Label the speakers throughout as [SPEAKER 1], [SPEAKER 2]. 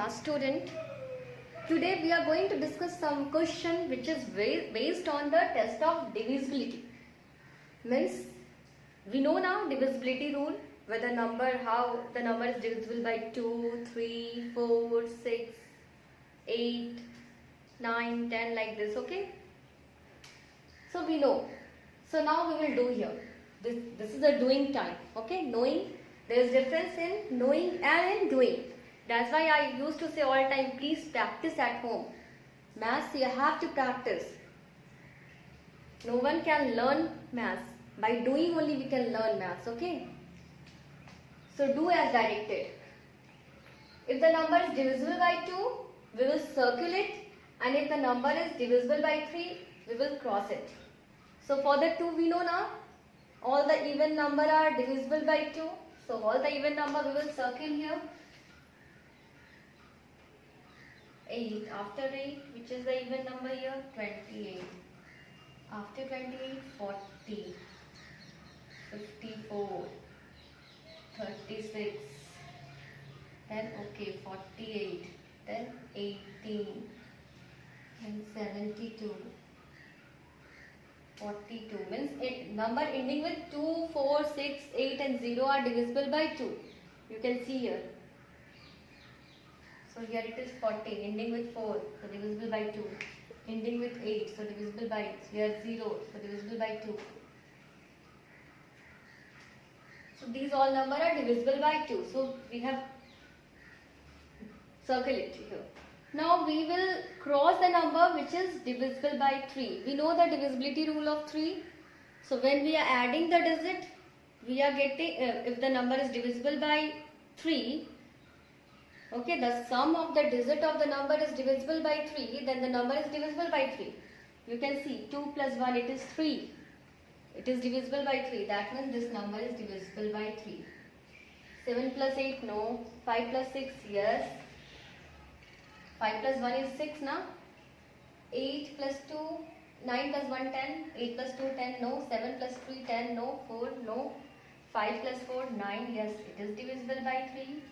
[SPEAKER 1] math student. Today we are going to discuss some question which is based on the test of divisibility. Means we know now divisibility rule, whether how the number is divisible by 2, 3, 4, 6, 8, 9, 10 like this, okay? So we know. So now we will do here. This is the doing time, okay? Knowing. There is difference in knowing and in doing. That's why I used to say all the time, please practice at home. Maths you have to practice. No one can learn maths. By doing only we can learn maths, okay? So do as directed. If the number is divisible by 2, we will circle it. And if the number is divisible by 3, we will cross it. So for the 2 we know now, all the even number are divisible by 2. So all the even number we will circle here. 8. After 8, which is the even number here? 28. After 28, 40, 54, 36, then okay, 48, then 18, then 72, 42. Means number ending with 2, 4, 6, 8 and 0 are divisible by 2. You can see here. So here it is 40, ending with 4, so divisible by 2. Ending with 8, so divisible by, here 0, so divisible by 2. So these all numbers are divisible by 2. So we have circle it here. Now we will cross the number which is divisible by 3. We know the divisibility rule of 3. So when we are adding the digit, we are getting, if the number is divisible by 3, okay, the sum of the digit of the number is divisible by 3, then the number is divisible by 3. You can see 2 plus 1, it is 3. It is divisible by 3. That means this number is divisible by 3. 7 plus 8, no. 5 plus 6, yes. 5 plus 1 is 6 now. 8 plus 2, 9 plus 1, 10. 8 plus 2, 10, no. 7 plus 3, 10, no. 4, no. 5 plus 4, 9, yes. It is divisible by 3.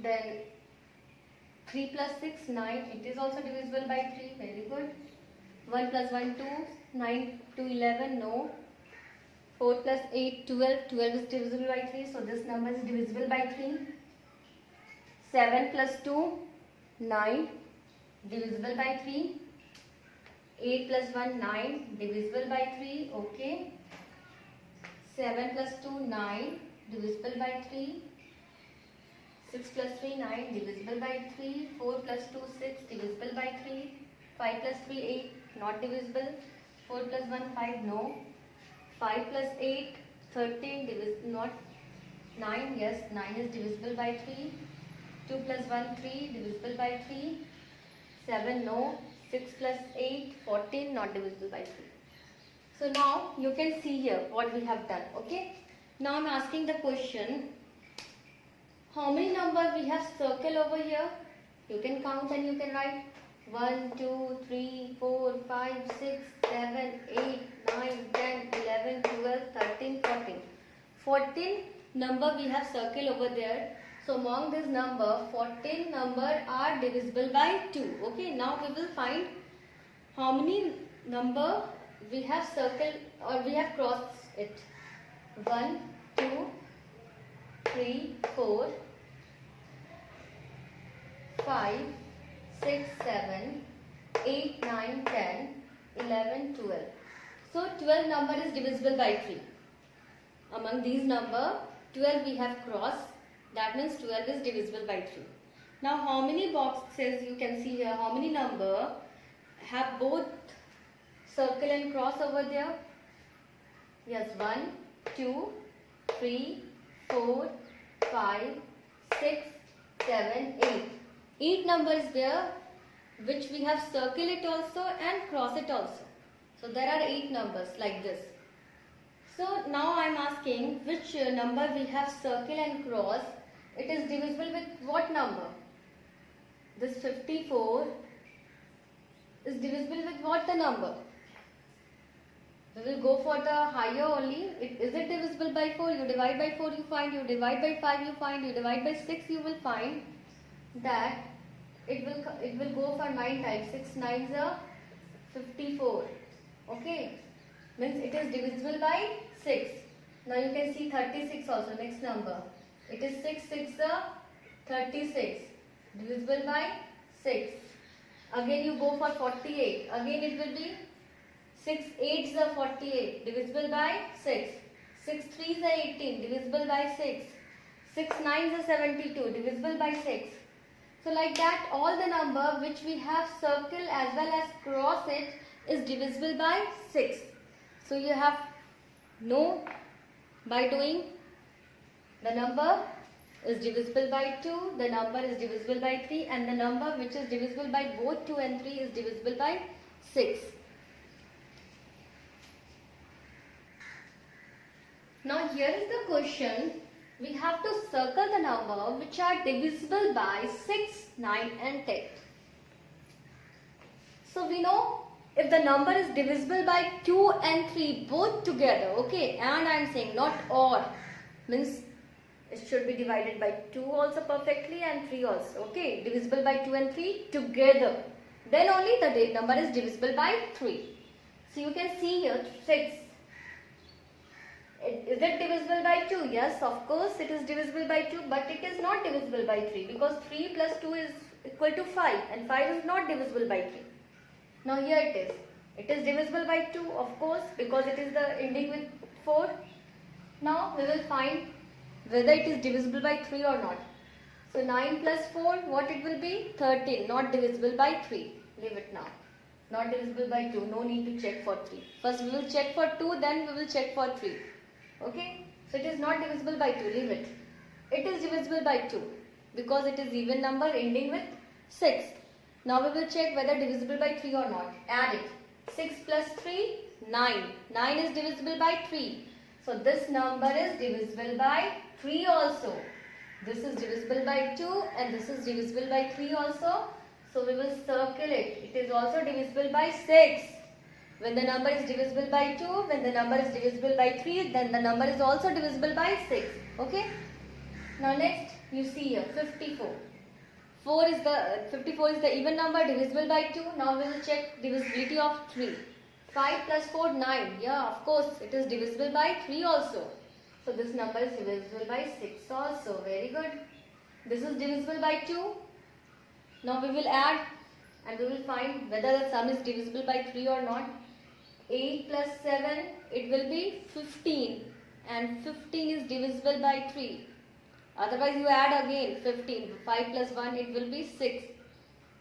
[SPEAKER 1] Then 3 plus 6, 9. It is also divisible by 3. Very good. 1 plus 1, 2. 9 to 11, no. 4 plus 8, 12. 12 is divisible by 3. So this number is divisible by 3. 7 plus 2, 9. Divisible by 3. 8 plus 1, 9. Divisible by 3. Okay. 7 plus 2, 9. Divisible by 3. 6 plus 3, 9, divisible by 3. 4 plus 2, 6, divisible by 3. 5 plus 3, 8, not divisible. 4 plus 1, 5, no. 5 plus 8, 13, not 9, yes, 9 is divisible by 3. 2 plus 1, 3, divisible by 3. 7, no. 6 plus 8, 14, not divisible by 3. So now you can see here what we have done, okay. Now I am asking the question, how many numbers we have circle over here? You can count and you can write 1, 2, 3, 4, 5, 6, 7, 8, 9, 10, 11, 12, 13, 14. 14 number we have circle over there. So among this number, 14 number are divisible by 2. Okay, now we will find how many number we have circle or we have crossed it. 1, 2, 3, 4, 5, 6, 7, 8, 9, 10, 11, 12. So 12 number is divisible by 3. Among these number, 12 we have crossed. That means 12 is divisible by 3. Now how many boxes you can see here? How many number have both circle and cross over there? Yes, 1, 2, 3, 4, 5, 6, 7, 8. 8 number is there which we have circle it also and cross it also. So there are 8 numbers like this. So now I am asking which number we have circle and cross. It is divisible with what number? This 54 is divisible with what the number? We will go for the higher only. Is it divisible by 4? You divide by 4, you find. You divide by 5, you find. You divide by 6, you will find that it will go for 9 times. 6 nines are 54. Okay, means it is divisible by 6. Now you can see 36 also. Next number. It is 6 6 are 36. Divisible by 6. Again you go for 48. Again it will be 6 8s are 48, divisible by 6. 6 3s are 18, divisible by 6. 6 9s are 72, divisible by 6. So like that, all the number which we have circle as well as cross it is divisible by 6. So you have know by doing the number is divisible by 2, the number is divisible by 3, and the number which is divisible by both 2 and 3 is divisible by 6. Now here is the question. We have to circle the number which are divisible by 6, 9 and 10. So we know if the number is divisible by 2 and 3 both together, okay, and I am saying not or, means it should be divided by 2 also perfectly and 3 also, okay, divisible by 2 and 3 together, then only the number is divisible by 3. So you can see here 6. Is it divisible by 2? Yes, of course it is divisible by 2, but it is not divisible by 3 because 3 plus 2 is equal to 5 and 5 is not divisible by 3. Now here it is. It is divisible by 2, of course, because it is the ending with 4. Now we will find whether it is divisible by 3 or not. So 9 plus 4, what it will be? 13, not divisible by 3. Leave it now. Not divisible by 2, no need to check for 3. First we will check for 2, then we will check for 3. Okay, so it is not divisible by 2, leave it. It is divisible by 2 because it is even number ending with 6. Now we will check whether divisible by 3 or not. Add it. 6 plus 3, 9. 9 is divisible by 3. So this number is divisible by 3 also. This is divisible by 2 and this is divisible by 3 also. So we will circle it. It is also divisible by 6. When the number is divisible by 2, when the number is divisible by 3, then the number is also divisible by 6. Okay. Now next you see here 54. 54 is the even number divisible by 2. Now we will check divisibility of 3. 5 plus 4, 9. Yeah, of course it is divisible by 3 also. So this number is divisible by 6 also. Very good. This is divisible by 2. Now we will add and we will find whether the sum is divisible by 3 or not. 8 plus 7, it will be 15 and 15 is divisible by 3. Otherwise you add again 15. 5 plus 1, it will be 6.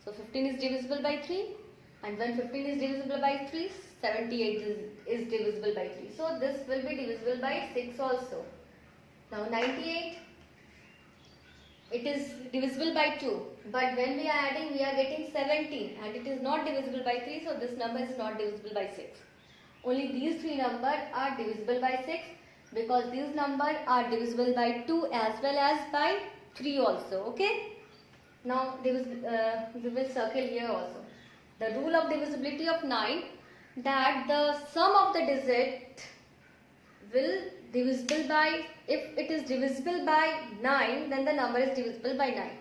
[SPEAKER 1] So 15 is divisible by 3 and when 15 is divisible by 3, 78 is divisible by 3. So this will be divisible by 6 also. Now 98, it is divisible by 2. But when we are adding, we are getting 17 and it is not divisible by 3. So this number is not divisible by 6. Only these three numbers are divisible by 6 because these numbers are divisible by 2 as well as by 3 also. Okay. Now we will circle here also. The rule of divisibility of 9, that the sum of the digit will divisible by, if it is divisible by 9, then the number is divisible by 9.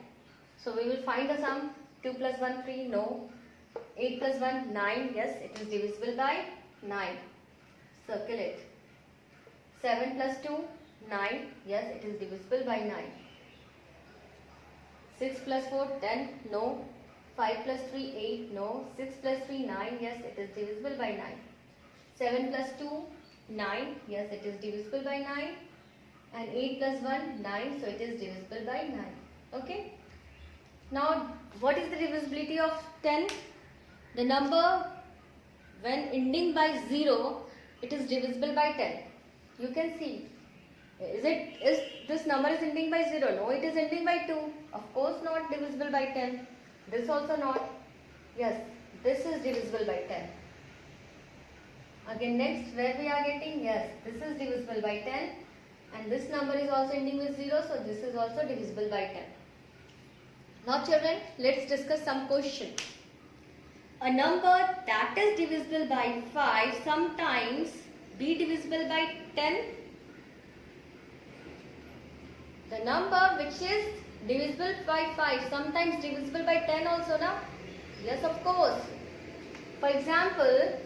[SPEAKER 1] So we will find the sum. 2 plus 1, 3, no. 8 plus 1, 9, yes, it is divisible by 9. Circle it. 7 plus 2, 9, yes, it is divisible by 9. 6 plus 4, 10, no. 5 plus 3, 8, no. 6 plus 3, 9, yes, it is divisible by 9. 7 plus 2, 9, yes, it is divisible by 9. And 8 plus 1, 9, so it is divisible by 9. Okay. Now, what is the divisibility of 10? The number, when ending by 0, it is divisible by 10. You can see. Is this number is ending by 0? No, it is ending by 2. Of course not divisible by 10. This also not. Yes, this is divisible by 10. Again next, where we are getting? Yes, this is divisible by 10. And this number is also ending with 0. So this is also divisible by 10. Now children, let's discuss some questions. a number that is divisible by 5 sometimes be divisible by 10? The number which is divisible by 5 sometimes divisible by 10 also, na? Yes, of course. For example,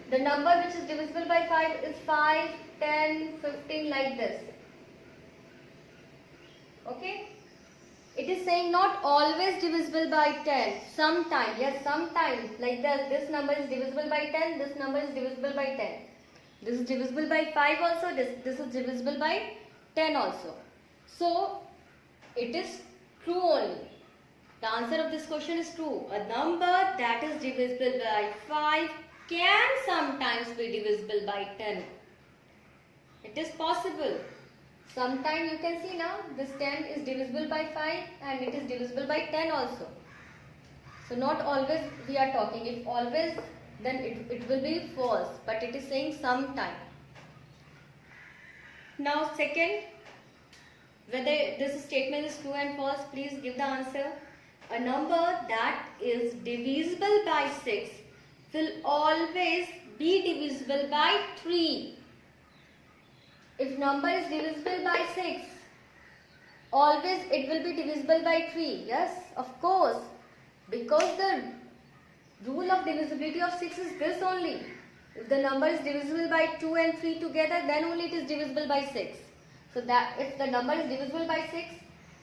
[SPEAKER 1] the number which is divisible by 5 is 5, 10, 15 like this. Okay? It is saying not always divisible by 10. Sometime, yes, sometime like this number is divisible by 10, this number is divisible by 10. This is divisible by 5 also, this is divisible by 10 also. So, it is true only. The answer of this question is true. A number that is divisible by 5 can sometimes be divisible by 10. It is possible. Sometimes you can see now this 10 is divisible by 5 and it is divisible by 10 also. So not always we are talking. If always, then it will be false. But it is saying sometime. Now second, whether this statement is true and false, please give the answer. A number that is divisible by 6 will always be divisible by 3. If number is divisible by 6, always it will be divisible by 3. Yes, of course. Because the rule of divisibility of 6 is this only. If the number is divisible by 2 and 3 together, then only it is divisible by 6. So that if the number is divisible by 6,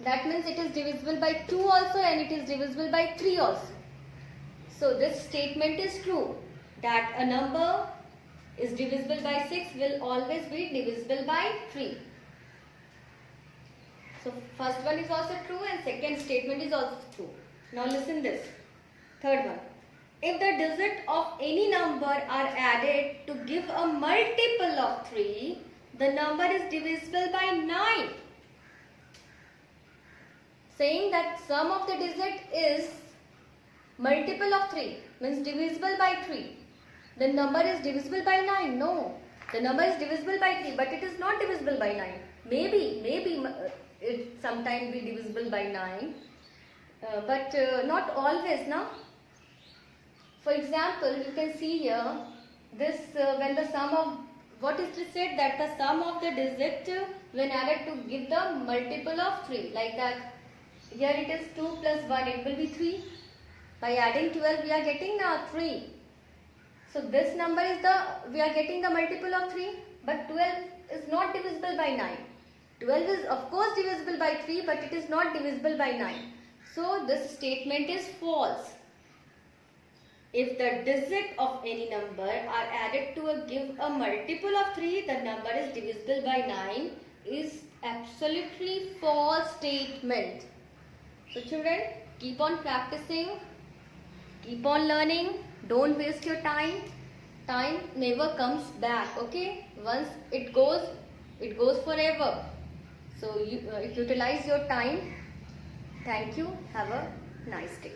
[SPEAKER 1] that means it is divisible by 2 also and it is divisible by 3 also. So this statement is true, that a number is divisible by 6 will always be divisible by 3. So first one is also true and second statement is also true. Now listen this. Third one. If the digits of any number are added to give a multiple of 3, the number is divisible by 9. Saying that sum of the digit is multiple of 3, means divisible by 3. The number is divisible by 9. No, the number is divisible by 3, but it is not divisible by 9. Maybe it sometimes be divisible by 9, but not always, no? For example, you can see here, this when the sum of, what is it said, that the sum of the digit when added to give the multiple of 3, like that. Here it is 2 plus 1, it will be 3. By adding 12, we are getting now 3. So this number is we are getting the multiple of 3, but 12 is not divisible by 9. 12 is of course divisible by 3, but it is not divisible by 9. So this statement is false. If the digit of any number are added to give a multiple of 3, the number is divisible by 9 is absolutely false statement. So children, keep on practicing, keep on learning, don't waste your time. Time never comes back, okay? Once it goes forever. So you utilize your time. Thank you. Have a nice day.